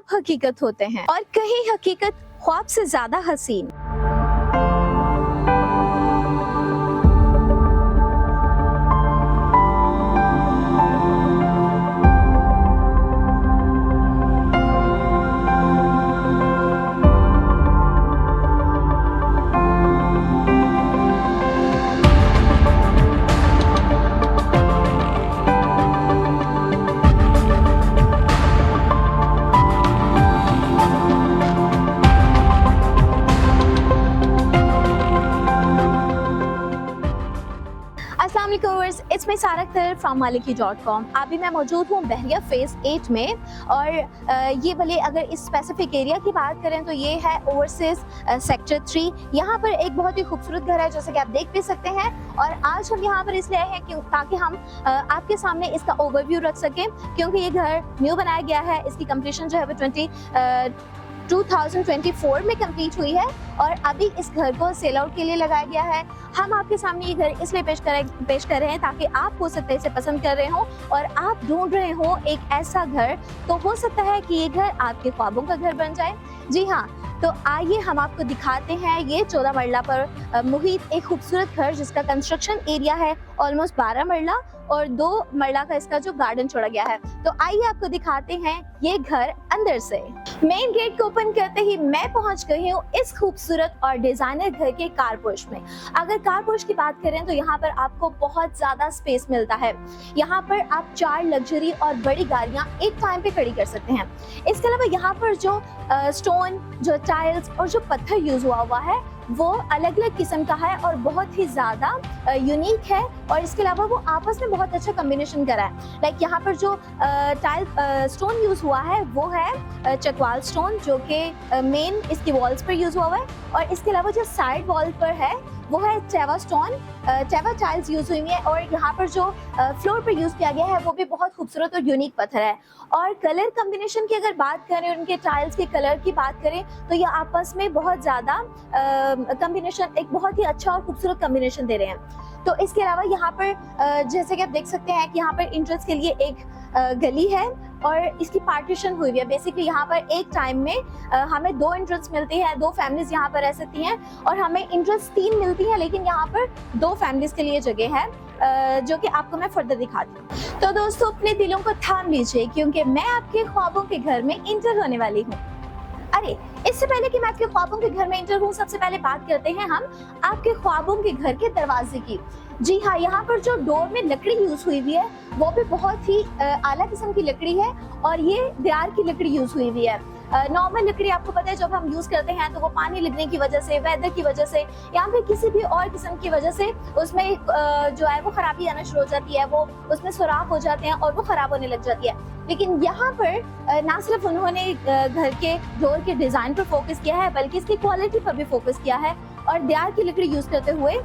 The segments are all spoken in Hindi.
ख्वाब हकीकत होते हैं और कहीं हकीकत ख्वाब से ज्यादा हसीन। अस्सलाम वालेकुम व्यूअर्स, इट्स मी सारा अख्तर फ्रॉम maliki.com। अभी मैं मौजूद हूँ बहरिया फेज़ 8 में और ये भले अगर इस स्पेसिफिक एरिया की बात करें तो ये है ओवरसीज सेक्टर 3। यहाँ पर एक बहुत ही खूबसूरत घर है जैसे कि आप देख भी सकते हैं और आज हम यहाँ पर इसलिए आए हैं कि ताकि हम आपके सामने इसका ओवरव्यू रख सकें, क्योंकि ये घर न्यू बनाया गया है। इसकी कंप्लीशन जो है वो 2024 में कंप्लीट हुई है और अभी इस घर को सेल आउट के लिए लगाया गया है। हम आपके सामने ये घर इसलिए पेश कर रहे हैं ताकि आप हो सकता है इसे पसंद कर रहे हो और आप ढूंढ रहे हो एक ऐसा घर, तो हो सकता है कि ये घर आपके ख्वाबों का घर बन जाए। जी हाँ, तो आइए हम आपको दिखाते हैं ये 14 मरला पर मुहित एक खूबसूरत घर जिसका कंस्ट्रक्शन एरिया है ऑलमोस्ट 12 मरला और 2 मरला का इसका जो गार्डन छोड़ा गया है। तो आइए आपको दिखाते हैं ये घर अंदर से। मेन गेट को ओपन करते ही मैं पहुंच गई हूँ इस खूबसूरत और डिजाइनर घर के कारपोश में। अगर कारपोश की बात करें तो यहाँ पर आपको बहुत ज्यादा स्पेस मिलता है। यहाँ पर आप 4 लग्जरी और बड़ी गाड़ियाँ एक टाइम पे खड़ी कर सकते हैं। इसके अलावा यहाँ पर जो स्टोन, जो टाइल्स और जो पत्थर यूज हुआ है वो अलग अलग किस्म का है और बहुत ही ज्यादा यूनिक है और इसके अलावा वो आपस में बहुत अच्छा कॉम्बिनेशन करा है। लाइक यहाँ पर जो स्टोन यूज हुआ है वो है चकवाल स्टोन, जो कि मेन इसकी वॉल्स पर यूज हुआ है और इसके अलावा जो साइड वॉल पर है वो है टेवा स्टोन, टेवा टाइल्स यूज हुई है और यहाँ पर जो फ्लोर पर यूज किया गया है वो भी बहुत खूबसूरत और यूनिक पत्थर है। और कलर कॉम्बिनेशन की अगर बात करें और उनके टाइल्स के कलर की बात करें तो ये आपस में बहुत ज़्यादा कॉम्बिनेशन, एक बहुत ही अच्छा और खूबसूरत कॉम्बिनेशन दे रहे हैं। तो इसके अलावा यहाँ पर जैसे कि आप देख सकते हैं कि यहाँ पर एंट्रेंस के लिए एक गली है और इसकी पार्टीशन हुई है। बेसिकली यहाँ पर एक टाइम में हमें 2 एंट्रेंस मिलती है, 2 फैमिलीज यहाँ पर रह सकती हैं और हमें एंट्रेंस 3 मिलती है, लेकिन यहाँ पर 2 फैमिलीज के लिए जगह है जो कि आपको मैं फर्दर दिखाती हूँ। तो दोस्तों अपने दिलों को थाम लीजिए क्योंकि मैं आपके ख्वाबों के घर में इंटर होने वाली हूँ। अरे इससे पहले कि मैं आपके ख्वाबों के घर में इंटर हूँ, सबसे पहले बात करते हैं हम आपके ख्वाबों के घर के दरवाजे की। जी हाँ, यहाँ पर जो डोर में लकड़ी यूज हुई हुई है वो भी बहुत ही आला किस्म की लकड़ी है और ये देयार की लकड़ी यूज हुई हुई है। नॉर्मल लकड़ी आपको पता है जब हम यूज करते हैं तो वो पानी लगने की वजह से, वेदर की वजह से या फिर किसी भी और किस्म की वजह से उसमें जो है वो खराबी आना शुरू हो जाती है, वो उसमें सुराख हो जाते हैं और वो खराब होने लग जाती है। लेकिन यहाँ पर ना सिर्फ उन्होंने घर के डोर के डिजाइन पर फोकस किया है बल्कि इसकी क्वालिटी पर भी फोकस किया है और देयार की लकड़ी यूज करते हुए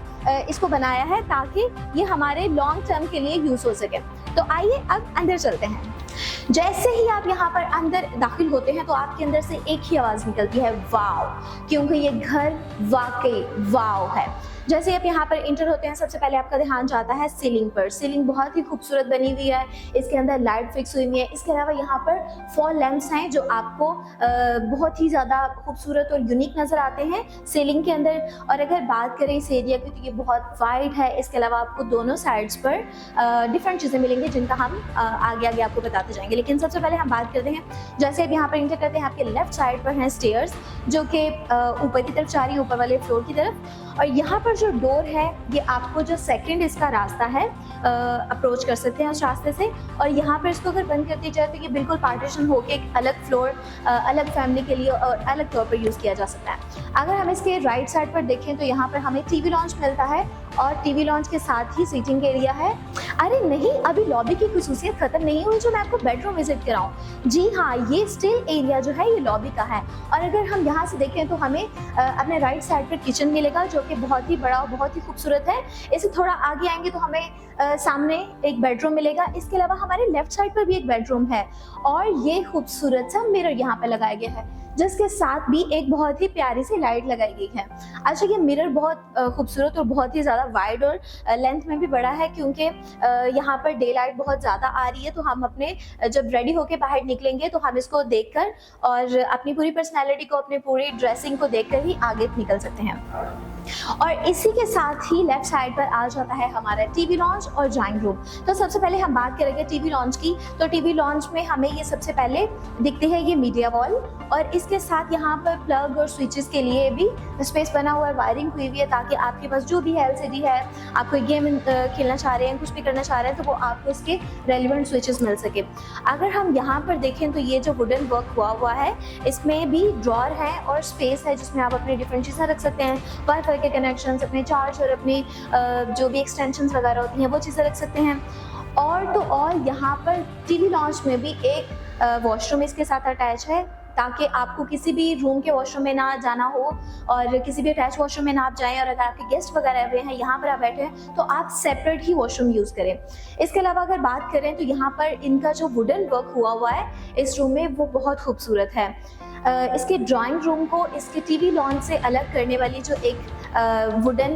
इसको बनाया है ताकि ये हमारे लॉन्ग टर्म के लिए यूज हो सके। तो आइए अब अंदर चलते हैं। जैसे ही आप यहाँ पर अंदर दाखिल होते हैं तो आपके अंदर से एक ही आवाज निकलती है, वाव, क्योंकि ये घर वाकई वाव है। जैसे आप यहाँ पर इंटर होते हैं सबसे पहले आपका ध्यान जाता है सीलिंग पर। सीलिंग बहुत ही खूबसूरत बनी हुई है, इसके अंदर लाइट फिक्स हुई हुई है। इसके अलावा यहाँ पर फॉल लैंप्स हैं जो आपको बहुत ही ज़्यादा खूबसूरत और यूनिक नज़र आते हैं सीलिंग के अंदर। और अगर बात करें इस एरिया की तो ये बहुत वाइड है। इसके अलावा आपको दोनों साइड्स पर डिफरेंट चीज़ें मिलेंगी जिनका हम आगे आगे आपको बताते जाएंगे। लेकिन सबसे पहले हम बात करते हैं, जैसे आप यहाँ पर इंटर करते हैं आपके लेफ्ट साइड पर हैं स्टेयर्स जो कि ऊपर की तरफ जा रही है, ऊपर वाले फ्लोर की तरफ। और यहाँ पर जो डोर है ये आपको जो सेकंड इसका रास्ता है अप्रोच कर सकते हैं उस रास्ते से। और यहाँ पर इसको अगर बंद करती जाए तो ये बिल्कुल पार्टीशन होकर एक अलग फ्लोर, अलग फैमिली के लिए और अलग तौर पर यूज़ किया जा सकता है। अगर हम इसके राइट साइड पर देखें तो यहाँ पर हमें टीवी लॉन्च मिलता है और टीवी लॉन्च के साथ ही सीटिंग एरिया है। अरे नहीं, अभी लॉबी की खुसूसियत खत्म नहीं हुई जो मैं आपको बेडरूम विजिट कराऊं। जी हाँ, ये स्टिल एरिया जो है ये लॉबी का है। और अगर हम यहाँ से देखें तो हमें अपने राइट साइड पर किचन मिलेगा जो कि बहुत ही बड़ा और बहुत ही खूबसूरत है। इससे थोड़ा आगे आएंगे तो हमें सामने एक बेडरूम मिलेगा। इसके अलावा हमारे लेफ्ट साइड पर भी एक बेडरूम है और ये खूबसूरत सा मिरर यहाँ पे लगाया गया है जिसके साथ भी एक बहुत ही प्यारी सी लाइट लगाई गई है। अच्छा, ये मिरर बहुत खूबसूरत और बहुत ही ज़्यादा वाइड और लेंथ में भी बड़ा है, क्योंकि यहाँ पर डे लाइट बहुत ज़्यादा आ रही है, तो हम अपने जब रेडी होके बाहर निकलेंगे तो हम इसको देखकर और अपनी पूरी पर्सनैलिटी को, अपनी पूरी ड्रेसिंग को देखकर ही आगे निकल सकते हैं। और इसी के साथ ही लेफ्ट साइड पर आ जाता है हमारा टीवी लॉन्च और ड्राइंग रूम। तो सबसे पहले हम बात करेंगे टीवी लॉन्च की। तो टीवी लॉन्च में हमें ये सबसे पहले दिखती है ये मीडिया वॉल, और इसके साथ यहाँ पर प्लग और स्विचेस के लिए भी स्पेस बना हुआ है, वायरिंग हुई हुई है, ताकि आपके पास जो भी है LCD है, आप कोई गेम खेलना चाह रहे हैं, कुछ भी करना चाह रहे हैं, तो वो आपको इसके रेलिवेंट स्विचेस मिल सके। अगर हम यहाँ पर देखें तो ये जो वुडन वर्क हुआ है, इसमें भी ड्रॉर है और स्पेस है जिसमें आप अपनी डिफरेंट चीज़ें रख सकते हैं, वाईफाई के कनेक्शंस, अपने चार्जर, अपनी जो भी एक्सटेंशंस वगैरह होती हैं वो चीज़ें रख सकते हैं। और तो और यहाँ पर टीवी लॉन्च में भी एक वॉशरूम इसके साथ अटैच है, ताकि आपको किसी भी रूम के वॉशरूम में ना जाना हो और किसी भी अटैच वॉशरूम में ना आप जाएं, और अगर आपके गेस्ट वगैरह हुए हैं यहाँ पर आप बैठे हैं तो आप सेपरेट ही वॉशरूम यूज़ करें। इसके अलावा अगर बात करें तो यहाँ पर इनका जो वुडन वर्क हुआ है इस रूम में, वो बहुत खूबसूरत है। इसके ड्राइंग रूम को इसके टीवी लॉन्च से अलग करने वाली जो एक वुडन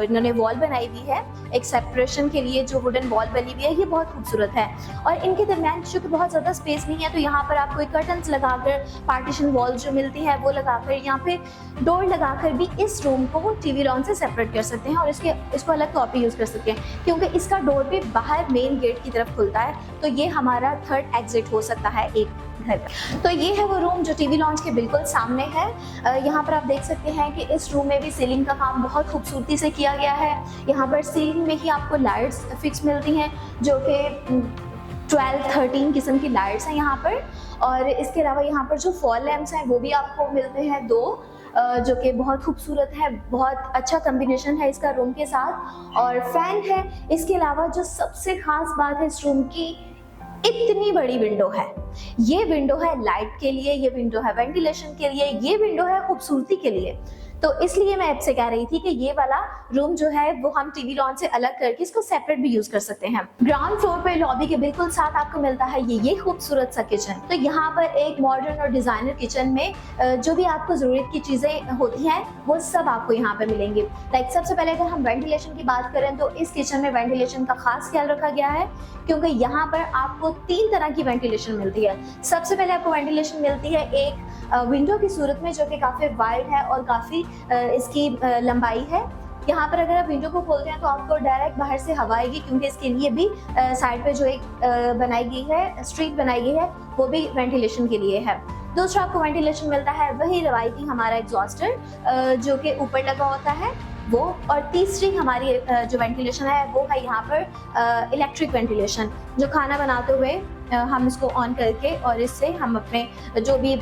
इन्होंने वॉल बनाई हुई है, एक सेपरेशन के लिए जो वुडन वॉल बनी हुई है, ये बहुत खूबसूरत है। और इनके दरमियान चूँकि बहुत ज़्यादा स्पेस नहीं है, तो यहाँ पर आपको एक कर्टन्स लगाकर, पार्टीशन वॉल जो मिलती है वो लगाकर, यहाँ पे डोर लगाकर भी इस रूम को वो टीवी लॉन्च से सेपरेट कर सकते हैं, और इसको अलग तौर पे यूज़ कर सकते हैं, क्योंकि इसका डोर भी बाहर मेन गेट की तरफ खुलता है, तो ये हमारा थर्ड एग्जिट हो सकता है एक घर का। तो ये है वो रूम जो टीवी लॉन्च के बिल्कुल सामने है। यहाँ पर आप देख सकते हैं कि इस रूम में भी सीलिंग का काम बहुत खूबसूरती से किया गया है। यहाँ पर सीलिंग में ही आपको लाइट्स फिक्स मिलती हैं, जो कि 12-13 किस्म की लाइट्स हैं यहाँ पर। और इसके अलावा यहाँ पर जो फॉल लैंप्स हैं वो भी आपको मिलते हैं 2, जो कि बहुत खूबसूरत है, बहुत अच्छा कम्बिनेशन है इसका रूम के साथ, और फैन है। इसके अलावा जो सबसे खास बात है इस रूम की, इतनी बड़ी विंडो है। ये विंडो है लाइट के लिए, ये विंडो है वेंटिलेशन के लिए, ये विंडो है खूबसूरती के लिए। तो इसलिए मैं आपसे कह रही थी कि ये वाला रूम जो है वो हम टीवी लॉन्च से अलग करके इसको सेपरेट भी यूज कर सकते हैं। ग्राउंड फ्लोर पे लॉबी के बिल्कुल साथ आपको मिलता है ये खूबसूरत सा किचन। तो यहाँ पर एक मॉडर्न और डिजाइनर किचन में जो भी आपको जरूरत की चीजें होती हैं वो सब आपको यहाँ पे मिलेंगे। लाइक सबसे पहले अगर हम वेंटिलेशन की बात करें तो इस किचन में वेंटिलेशन का खास ख्याल रखा गया है, क्योंकि यहाँ पर आपको 3 तरह की वेंटिलेशन मिलती है। सबसे पहले आपको वेंटिलेशन मिलती है एक विंडो की सूरत में, जो कि काफ़ी वाइड है और काफ़ी इसकी लंबाई है। यहाँ पर अगर आप विंडो को खोलते हैं तो आपको डायरेक्ट बाहर से हवा आएगी, क्योंकि इसके लिए भी साइड पे जो एक बनाई गई है, स्ट्रीट बनाई गई है, वो भी वेंटिलेशन के लिए है। दूसरा आपको वेंटिलेशन मिलता है वही रवायती हमारा एग्जॉस्टर जो कि ऊपर लगा होता है वो। और तीसरी हमारी जो वेंटिलेशन है वो है यहाँ पर इलेक्ट्रिक वेंटिलेशन, जो खाना बनाते हुए हम इसको ऑन करके और इससे हम अपने जो भी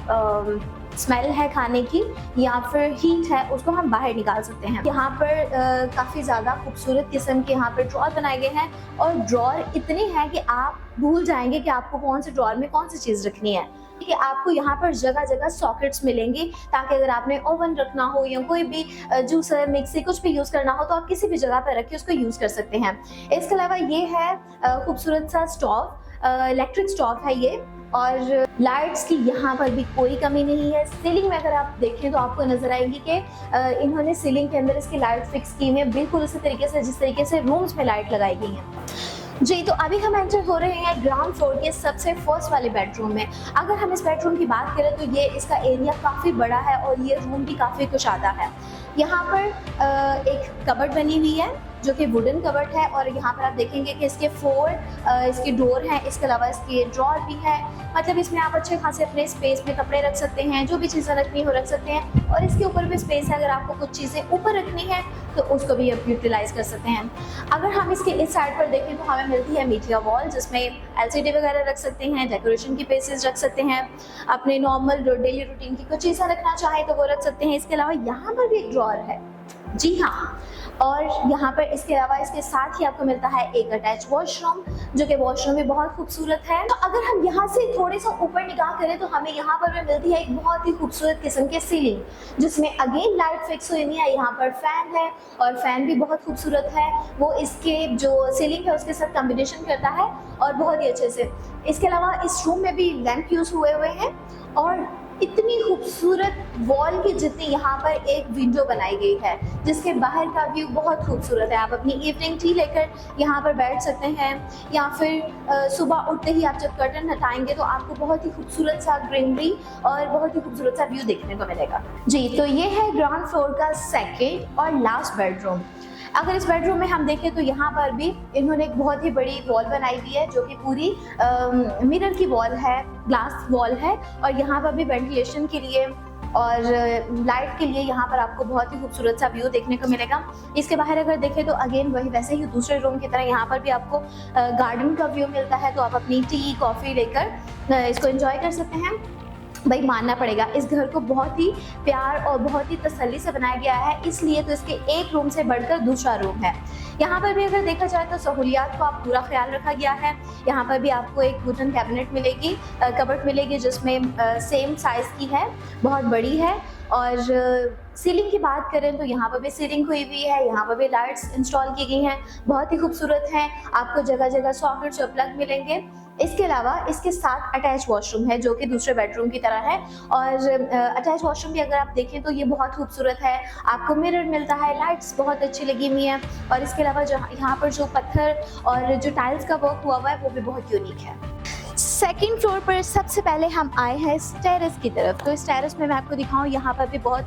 स्मेल है खाने की या फिर हीट है उसको हम बाहर निकाल सकते हैं। यहाँ पर काफ़ी ज़्यादा खूबसूरत किस्म के यहाँ पर ड्रॉर बनाए गए हैं, और ड्रॉर इतने हैं कि आप भूल जाएंगे कि आपको कौन से ड्रॉर में कौन सी चीज़ रखनी है। कि आपको यहाँ पर जगह जगह सॉकेट्स मिलेंगे, ताकि अगर आपने ओवन रखना हो या कोई भी जूसर, मिक्सी कुछ भी यूज़ करना हो तो आप किसी भी जगह पर रख के उसको यूज़ कर सकते हैं। इसके अलावा ये है खूबसूरत सा स्टोव, इलेक्ट्रिक स्टोव है ये, और लाइट्स की यहाँ पर भी कोई कमी नहीं है। सीलिंग में अगर आप देखें तो आपको नजर आएगी कि इन्होंने सीलिंग के अंदर इसकी लाइट फिक्स की है बिल्कुल उसी तरीके से जिस तरीके से रूम्स में लाइट लगाई गई है। जी, तो अभी हम एंटर हो रहे हैं ग्राउंड फ्लोर के सबसे फर्स्ट वाले बेडरूम में। अगर हम इस बेडरूम की बात करें तो ये इसका एरिया काफ़ी बड़ा है और ये रूम भी काफ़ी कुशादा है। यहाँ पर एक कबर्ड बनी हुई है जो कि वुडन कबर्ड है, और यहाँ पर आप देखेंगे कि इसके 4 इसके डोर हैं। इसके अलावा इसके ड्रॉर भी है, मतलब इसमें आप अच्छे खासे अपने स्पेस में कपड़े रख सकते हैं, जो भी चीज़ें रखनी हो रख सकते हैं। और इसके ऊपर भी स्पेस है, अगर आपको कुछ चीज़ें ऊपर रखनी है तो उसको भी आप यूटिलाइज़ कर सकते हैं। अगर हम इसके इस साइड पर देखें तो हमें मिलती है मीडिया वॉल, जिसमें LCD वगैरह रख सकते हैं, डेकोरेशन की पीसेस रख सकते हैं, अपने नॉर्मल डेली रूटीन की कुछ चीज़ें रखना चाहें तो वो रख सकते हैं। इसके अलावा यहाँ पर भी एक ड्रॉर है, जी हाँ, और यहाँ पर इसके अलावा इसके साथ ही आपको मिलता है एक अटैच वॉशरूम, जो कि वॉशरूम भी बहुत खूबसूरत है। तो अगर हम यहाँ से थोड़े सा ऊपर निगाह करें तो हमें यहाँ पर भी मिलती है एक बहुत ही खूबसूरत किस्म की सीलिंग, जिसमें अगेन लाइट फिक्स हुई हुई है। यहाँ पर फैन है और फैन भी बहुत खूबसूरत है, वो इसके जो सीलिंग है उसके साथ कॉम्बिनेशन करता है और बहुत ही अच्छे से। इसके अलावा इस रूम में भी लैंप यूज हुए हैं, और इतनी खूबसूरत वॉल की जितनी यहाँ पर एक विंडो बनाई गई है, जिसके बाहर का व्यू बहुत खूबसूरत है। आप अपनी इवनिंग टी लेकर यहाँ पर बैठ सकते हैं, या फिर सुबह उठते ही आप जब कर्टन हटाएंगे तो आपको बहुत ही खूबसूरत सा ग्रीनरी और बहुत ही खूबसूरत सा व्यू देखने को मिलेगा। जी, तो ये है ग्राउंड फ्लोर का सेकेंड और लास्ट बेडरूम। अगर इस बेडरूम में हम देखें तो यहाँ पर भी इन्होंने एक बहुत ही बड़ी वॉल बनाई हुई है, जो कि पूरी मिरर की वॉल है, ग्लास वॉल है, और यहाँ पर भी वेंटिलेशन के लिए और लाइट के लिए यहाँ पर आपको बहुत ही खूबसूरत सा व्यू देखने को मिलेगा। इसके बाहर अगर देखें तो अगेन वही वैसे ही दूसरे रूम की तरह यहाँ पर भी आपको गार्डन का व्यू मिलता है, तो आप अपनी टी कॉफ़ी लेकर इसको एंजॉय कर सकते हैं। भाई मानना पड़ेगा, इस घर को बहुत ही प्यार और बहुत ही तसल्ली से बनाया गया है, इसलिए तो इसके एक रूम से बढ़कर दूसरा रूम है। यहाँ पर भी अगर देखा जाए तो सहूलियात को आप पूरा ख्याल रखा गया है। यहाँ पर भी आपको एक वुडन कैबिनेट मिलेगी, कबर्ड मिलेगी, जिसमें सेम साइज़ की है, बहुत बड़ी है। और सीलिंग की बात करें तो यहाँ पर भी सीलिंग हुई हुई है, यहाँ पर भी लाइट्स इंस्टॉल की गई हैं, बहुत ही खूबसूरत हैं। आपको जगह जगह सॉकेट्स और प्लग मिलेंगे। इसके अलावा इसके साथ अटैच वॉशरूम है, जो कि दूसरे बेडरूम की तरह है, और अटैच वॉशरूम भी अगर आप देखें तो ये बहुत खूबसूरत है। आपको मिरर मिलता है, लाइट्स बहुत अच्छी लगी हुई हैं, और इसके अलावा जो यहाँ पर जो पत्थर और जो टाइल्स का वर्क हुआ है वो भी बहुत यूनिक है। सेकेंड फ्लोर पर सबसे पहले हम आए हैं इस टेरेस की तरफ। तो इस टेरेस में मैं आपको दिखाऊं, यहाँ पर भी बहुत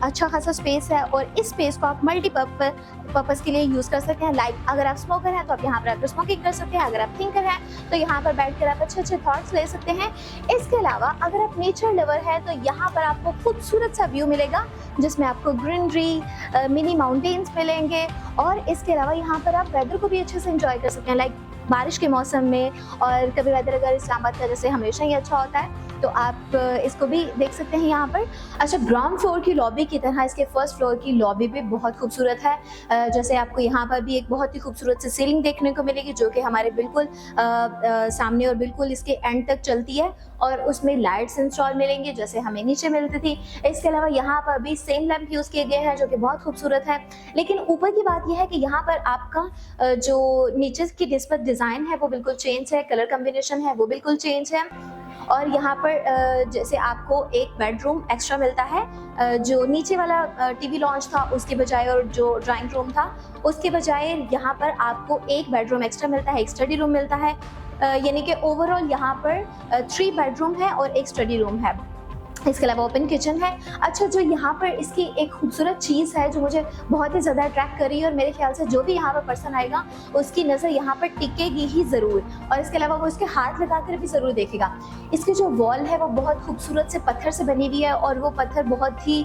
अच्छा खासा स्पेस है, और इस स्पेस को आप मल्टीपर्पज़ के लिए यूज़ कर सकते हैं। लाइक अगर आप स्मोकर हैं तो आप यहाँ पर आकर स्मोकिंग कर सकते हैं, अगर आप थिंकर हैं तो यहाँ पर बैठ कर आप अच्छे अच्छे थॉट्स ले सकते हैं। इसके अलावा अगर आप नेचर लवर हैं तो यहाँ पर आपको खूबसूरत सा व्यू मिलेगा, जिसमें आपको ग्रीनरी, मिनी माउंटेन्स मिलेंगे, और इसके अलावा यहाँ पर आप वेदर को भी अच्छे से इंजॉय कर सकते हैं। लाइक बारिश के मौसम में, और कभी वेदर अगर इस्लामाबाद का जैसे हमेशा ही अच्छा होता है तो आप इसको भी देख सकते हैं यहाँ पर। अच्छा, ग्राउंड फ्लोर की लॉबी की तरह इसके फर्स्ट फ्लोर की लॉबी भी बहुत खूबसूरत है। जैसे आपको यहाँ पर भी एक बहुत ही खूबसूरत सी सीलिंग देखने को मिलेगी, जो कि हमारे बिल्कुल सामने और बिल्कुल इसके एंड तक चलती है, और उसमें लाइट्स इंस्टॉल मिलेंगे जैसे हमें नीचे मिलती थी। इसके अलावा यहाँ पर भी सेम लैंप यूज़ किए गए हैं, जो कि बहुत खूबसूरत है। लेकिन ऊपर की बात यह है कि यहाँ पर आपका जो नीचे की निस्बत डिज़ाइन है वो बिल्कुल चेंज है, कलर कम्बिनेशन है वो बिल्कुल चेंज है। और यहाँ पर जैसे आपको एक बेडरूम एक्स्ट्रा मिलता है, जो नीचे वाला टीवी लॉन्च था उसके बजाय, और जो ड्राइंग रूम था उसके बजाय यहाँ पर आपको एक बेडरूम एक्स्ट्रा मिलता है, एक स्टडी रूम मिलता है। यानी कि ओवरऑल यहाँ पर 3 बेडरूम है और एक स्टडी रूम है। इसके अलावा ओपन किचन है। अच्छा, जो यहाँ पर इसकी एक खूबसूरत चीज़ है जो मुझे बहुत ही ज़्यादा अट्रैक्ट कर रही है, और मेरे ख्याल से जो भी यहाँ पर पर्सन आएगा उसकी नज़र यहाँ पर टिकेगी ही ज़रूर, और इसके अलावा वो इसके हाथ लगा कर भी ज़रूर देखेगा। इसकी जो वॉल है वो बहुत खूबसूरत से पत्थर से बनी हुई है, और वो पत्थर बहुत ही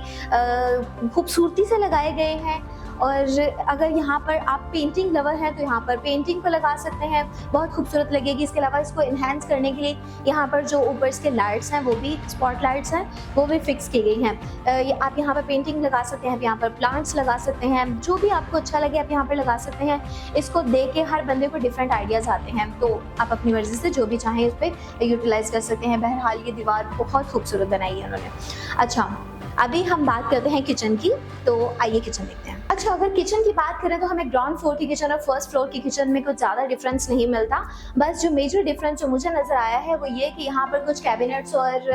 खूबसूरती से लगाए गए हैं। और अगर यहाँ पर आप पेंटिंग लवर हैं तो यहाँ पर पेंटिंग को लगा सकते हैं, बहुत खूबसूरत लगेगी। इसके अलावा इसको इन्हेंस करने के लिए यहाँ पर जो ऊपर इसके लाइट्स हैं वो भी स्पॉट लाइट्स हैं, वो भी फिक्स की गई हैं। आप यहाँ पर पेंटिंग लगा सकते हैं, यहाँ पर प्लांट्स लगा सकते हैं, जो भी आपको अच्छा लगे आप यहाँ पर लगा सकते हैं। इसको देख के हर बंदे को डिफरेंट आइडियाज़ आते हैं, तो आप अपनी मर्ज़ी से जो भी चाहें इस पर यूटिलाइज़ कर सकते हैं। बहरहाल ये दीवार बहुत खूबसूरत बनाई है उन्होंने। अच्छा, अभी हम बात करते हैं किचन की, तो आइए किचन देखते हैं। अच्छा, अगर किचन की बात करें तो हमें ग्राउंड फ्लोर की किचन और फर्स्ट फ्लोर की किचन में कुछ ज़्यादा डिफरेंस नहीं मिलता। बस जो मेजर डिफरेंस जो मुझे नज़र आया है वो ये कि यहाँ पर कुछ कैबिनेट्स और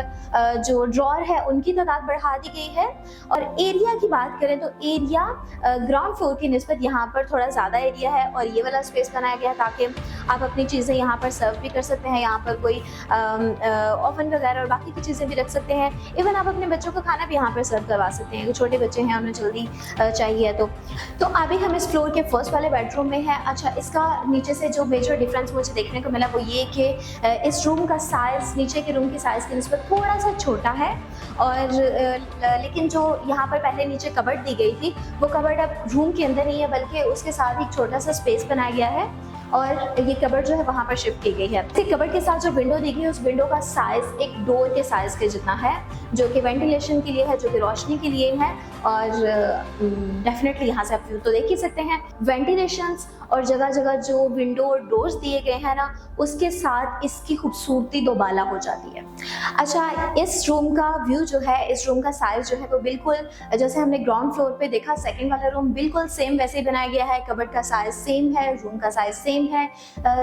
जो ड्रॉर है उनकी तादाद बढ़ा दी गई है। और एरिया की बात करें तो एरिया ग्राउंड फ्लोर की निस्बत यहाँ पर थोड़ा ज़्यादा एरिया है, और ये वाला स्पेस बनाया गया है ताकि आप अपनी चीज़ें यहाँ पर सर्व भी कर सकते हैं। यहाँ पर कोई ओवन वगैरह और बाकी की चीज़ें भी रख सकते हैं। इवन आप अपने बच्चों को खाना भी यहाँ पर सर्व करवा सकते हैं, छोटे बच्चे हैं उन्हें जल्दी चाहिए तो अभी हम इस फ्लोर के फर्स्ट वाले बेडरूम में हैं। अच्छा, इसका नीचे से जो मेजर डिफरेंस मुझे देखने को मिला वो ये कि इस रूम का साइज़ नीचे के रूम की साइज़ की निस्बत थोड़ा सा छोटा है, और लेकिन जो यहाँ पर पहले नीचे कबर्ड दी गई थी वो कबर्ड अब रूम के अंदर नहीं है, बल्कि उसके साथ एक छोटा सा स्पेस बनाया गया है, और ये कबर्ड जो है वहाँ पर शिफ्ट की गई है। इस कबर्ड के साथ जो विंडो दी गई है उस विंडो का साइज़ एक डोर के साइज़ के जितना है, जो कि वेंटिलेशन के लिए है, जो कि रोशनी के लिए है। और डेफिनेटली यहाँ से आप व्यू तो देख ही सकते हैं। वेंटिलेशंस और जगह जगह जो विंडो और डोर्स दिए गए हैं ना, उसके साथ इसकी खूबसूरती दोबाला हो जाती है। अच्छा, इस रूम का व्यू जो है, इस रूम का साइज जो है वो बिल्कुल जैसे हमने ग्राउंड फ्लोर पे देखा सेकंड वाला रूम, बिल्कुल सेम वैसे ही बनाया गया है। कबर्ड का साइज सेम है, रूम का साइज सेम है,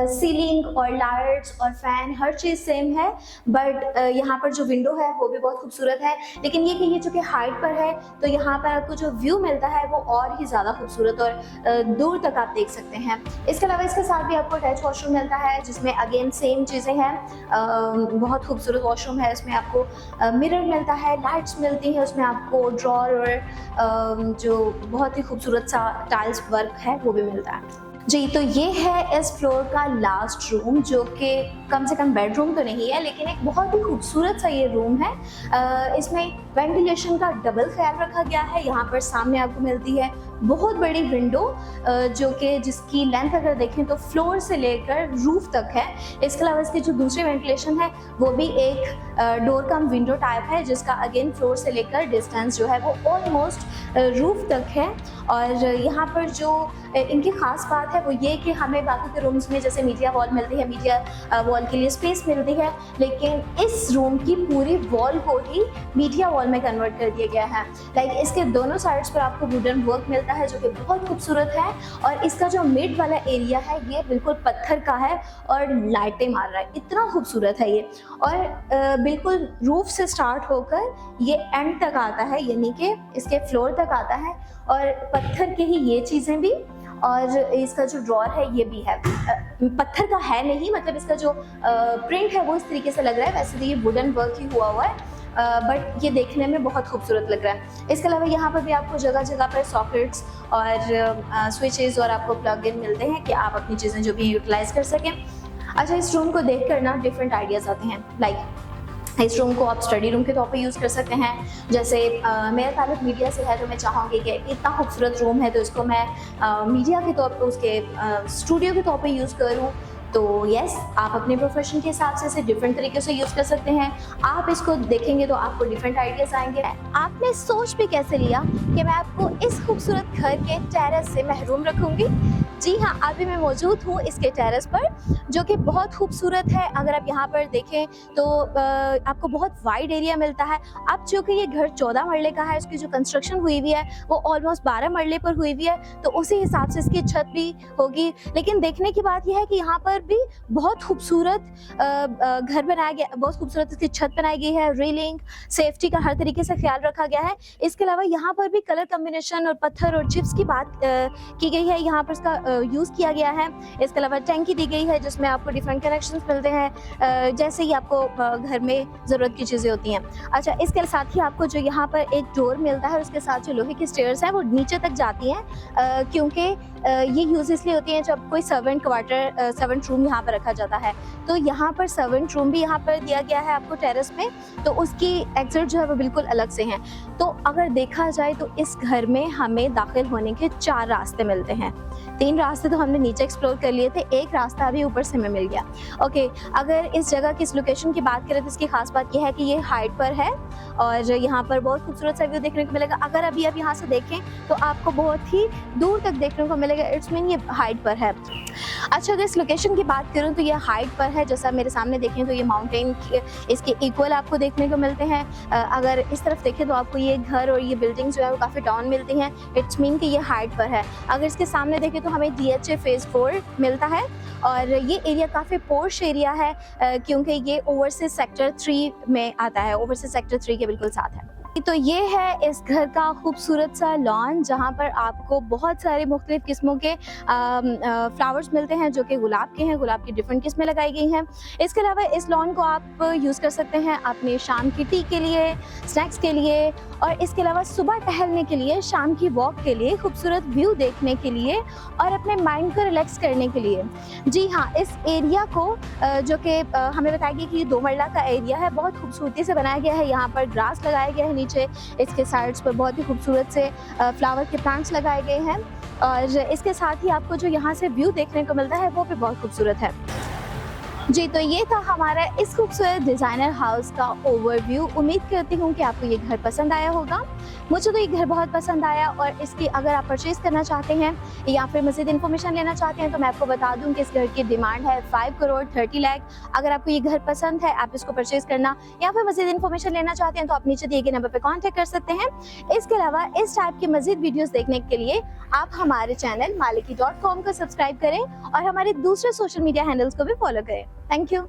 सीलिंग और लाइट्स और फैन हर चीज़ सेम है। बट यहाँ पर जो विंडो है वो भी बहुत खूबसूरत है, लेकिन ये कि ये चूँकि हाइट पर है तो यहाँ पर आपको जो व्यू मिलता है वो और ही ज़्यादा खूबसूरत और दूर तक आप देख सकते हैं। इसके अलावा इसके साथ भी आपको अटैच वॉशरूम मिलता है, जिसमें अगेन सेम चीज़ें हैं। बहुत खूबसूरत वॉशरूम है, इसमें आपको मिरर मिलता है, लाइट्स मिलती हैं, उसमें आपको ड्रॉर और जो बहुत ही खूबसूरत सा टाइल्स वर्क है वो भी मिलता है। जी, तो ये है इस फ्लोर का लास्ट रूम, जो कि कम से कम बेडरूम तो नहीं है, लेकिन एक बहुत ही खूबसूरत सा ये रूम है। इसमें वेंटिलेशन का डबल ख्याल रखा गया है। यहाँ पर सामने आपको मिलती है बहुत बड़ी विंडो, जो कि जिसकी लेंथ अगर देखें तो फ्लोर से लेकर रूफ तक है। इसके अलावा इसकी जो दूसरी वेंटिलेशन है वो भी एक डोर कम विंडो टाइप है, जिसका अगेन फ्लोर से लेकर डिस्टेंस जो है वो ऑलमोस्ट रूफ तक है। और यहाँ पर जो इनकी ख़ास बात है वो ये कि हमें बाकी के रूम्स में जैसे मीडिया वॉल मिलती है, मीडिया वॉल के लिए स्पेस मिलती है, लेकिन इस रूम की पूरी वॉल को ही मीडिया वॉल में कन्वर्ट कर दिया गया है। लाइक इसके दोनों साइड्स पर आपको वुडन वर्क मिलता है, जो कि बहुत खूबसूरत है। और इसका जो मिड वाला एरिया है ये बिल्कुल पत्थर का है और लाइटें मार रहा है, इतना खूबसूरत है ये। और बिल्कुल रूफ से स्टार्ट होकर ये एंड तक आता है, यानी कि इसके फ्लोर तक आता है, और पत्थर के ही ये चीज़ें भी, और इसका जो ड्रॉर है ये भी है। पत्थर का है नहीं, मतलब इसका जो प्रिंट है वो इस तरीके से लग रहा है, वैसे तो ये वुडन वर्क ही हुआ हुआ है, बट ये देखने में बहुत खूबसूरत लग रहा है। इसके अलावा यहाँ पर भी आपको जगह जगह पर सॉकेट्स और स्विचेस और आपको प्लग इन मिलते हैं कि आप अपनी चीज़ें जो भी यूटिलाइज कर सकें। अच्छा, इस रूम को देख कर ना डिफरेंट आइडियाज़ आते हैं। लाइक इस रूम को आप स्टडी रूम के तौर पे यूज़ कर सकते हैं। जैसे मेरा ताल्लुक मीडिया से है, तो मैं चाहूँगी कि इतना खूबसूरत रूम है तो इसको मैं मीडिया के तौर पे, उसके स्टूडियो के तौर पे यूज़ करूँ। तो यस, आप अपने प्रोफेशन के हिसाब से इसे डिफरेंट तरीके से यूज़ कर सकते हैं। आप इसको देखेंगे तो आपको डिफरेंट आइडियाज़ आएंगे। आपने सोच भी कैसे लिया कि मैं आपको इस खूबसूरत घर के टेरेस से महरूम रखूँगी? जी हाँ, अभी मैं मौजूद हूँ इसके टेरेस पर, जो कि बहुत खूबसूरत है। अगर आप यहाँ पर देखें तो आपको बहुत वाइड एरिया मिलता है। अब चूँकि ये घर 14 मरले का है, इसकी जो कंस्ट्रक्शन हुई हुई है वो ऑलमोस्ट 12 मरले पर हुई हुई है, तो उसी हिसाब से इसकी छत भी होगी। लेकिन देखने की बात यह है कि यहाँ पर भी बहुत खूबसूरत घर बनाया गया, बहुत खूबसूरत इसकी छत बनाई गई है। रेलिंग, सेफ्टी का हर तरीके से ख्याल रखा गया है। इसके अलावा यहाँ पर भी कलर कम्बिनेशन और पत्थर और चिप्स की बात की गई है, यहाँ पर इसका यूज़ किया गया है। इसके अलावा टैंकी दी गई है जिसमें आपको डिफरेंट कनेक्शंस मिलते हैं, जैसे ही आपको घर में ज़रूरत की चीज़ें होती हैं। अच्छा, इसके साथ ही आपको जो यहाँ पर एक डोर मिलता है, उसके साथ जो लोहे की स्टेयर्स हैं वो नीचे तक जाती हैं, क्योंकि ये यूज़ इसलिए होती हैं जब कोई सर्वेंट क्वार्टर, सर्वेंट रूम यहाँ पर रखा जाता है। तो यहाँ पर सर्वेंट रूम भी यहाँ पर दिया गया है आपको टेरेस में, तो उसकी एग्जिट जो है वो बिल्कुल अलग से हैं। तो अगर देखा जाए तो इस घर में हमें दाखिल होने के 4 रास्ते मिलते हैं। 3 रास्ते तो हमने नीचे एक्सप्लोर कर लिए थे, एक रास्ता अभी ऊपर से हमें मिल गया। ओके, अगर इस जगह की, इस लोकेशन की बात करें तो इसकी खास बात यह है कि ये हाइट पर है और यहाँ पर बहुत खूबसूरत सा व्यू देखने को मिलेगा। अगर अभी आप यहाँ से देखें तो आपको बहुत ही दूर तक देखने को मिलेगा, इट्स मीन ये हाइट पर है। अच्छा, अगर इस लोकेशन की बात करूँ तो ये हाइट पर है, जैसा मेरे सामने देखें तो ये माउंटेन इसके इक्वल आपको देखने को मिलते हैं। अगर इस तरफ देखें तो आपको ये घर और ये बिल्डिंग जो है वो काफ़ी डाउन मिलती हैं, इट्स मीन कि ये हाइट पर है। अगर इसके सामने देखें तो हमें DHA फेज़ 4 मिलता है और ये एरिया काफ़ी पोर्श एरिया है, क्योंकि ये ओवरसीज सेक्टर 3 में आता है, ओवरसीज सेक्टर 3 के बिल्कुल साथ है। तो ये है इस घर का खूबसूरत सा लॉन, जहाँ पर आपको बहुत सारे मुख्तलिफ़ किस्मों के फ्लावर्स मिलते हैं, जो कि गुलाब के हैं, गुलाब की डिफरेंट किस्में लगाई गई हैं। इसके अलावा इस लॉन को आप यूज़ कर सकते हैं अपने शाम की टी के लिए, स्नैक्स के लिए, और इसके अलावा सुबह टहलने के लिए, शाम की वॉक के लिए, खूबसूरत व्यू देखने के लिए और अपने माइंड को रिलैक्स करने के लिए। जी हाँ, इस एरिया को जो कि हमें बताया गया कि ये 2 मरला का एरिया है, बहुत खूबसूरती से बनाया गया है। यहाँ पर ग्रास लगाया गया है, नीचे इसके साइड्स पर बहुत ही खूबसूरत से फ्लावर के प्लांट्स लगाए गए हैं, और इसके साथ ही आपको जो यहाँ से व्यू देखने को मिलता है वो भी बहुत खूबसूरत है। जी, तो ये था हमारा इस खूबसूरत डिज़ाइनर हाउस का ओवरव्यू। उम्मीद करती हूँ कि आपको ये घर पसंद आया होगा। मुझे तो ये घर बहुत पसंद आया और इसकी अगर आप परचेज़ करना चाहते हैं या फिर मज़ीद इन्फॉर्मेशन लेना चाहते हैं तो मैं आपको बता दूँ कि इस घर की डिमांड है 5 करोड़ 30 लाख। अगर आपको ये घर पसंद है, आप इसको परचेज़ करना या फिर मज़ीद इन्फॉर्मेशन लेना चाहते हैं तो आप नीचे दिए गए नंबर पे कॉन्टैक्ट कर सकते हैं। इसके अलावा इस टाइप की मज़ीद वीडियोज़ देखने के लिए आप हमारे चैनल मालिकी.com को सब्सक्राइब करें और हमारे दूसरे सोशल मीडिया हैंडल्स को भी फॉलो करें। Thank you.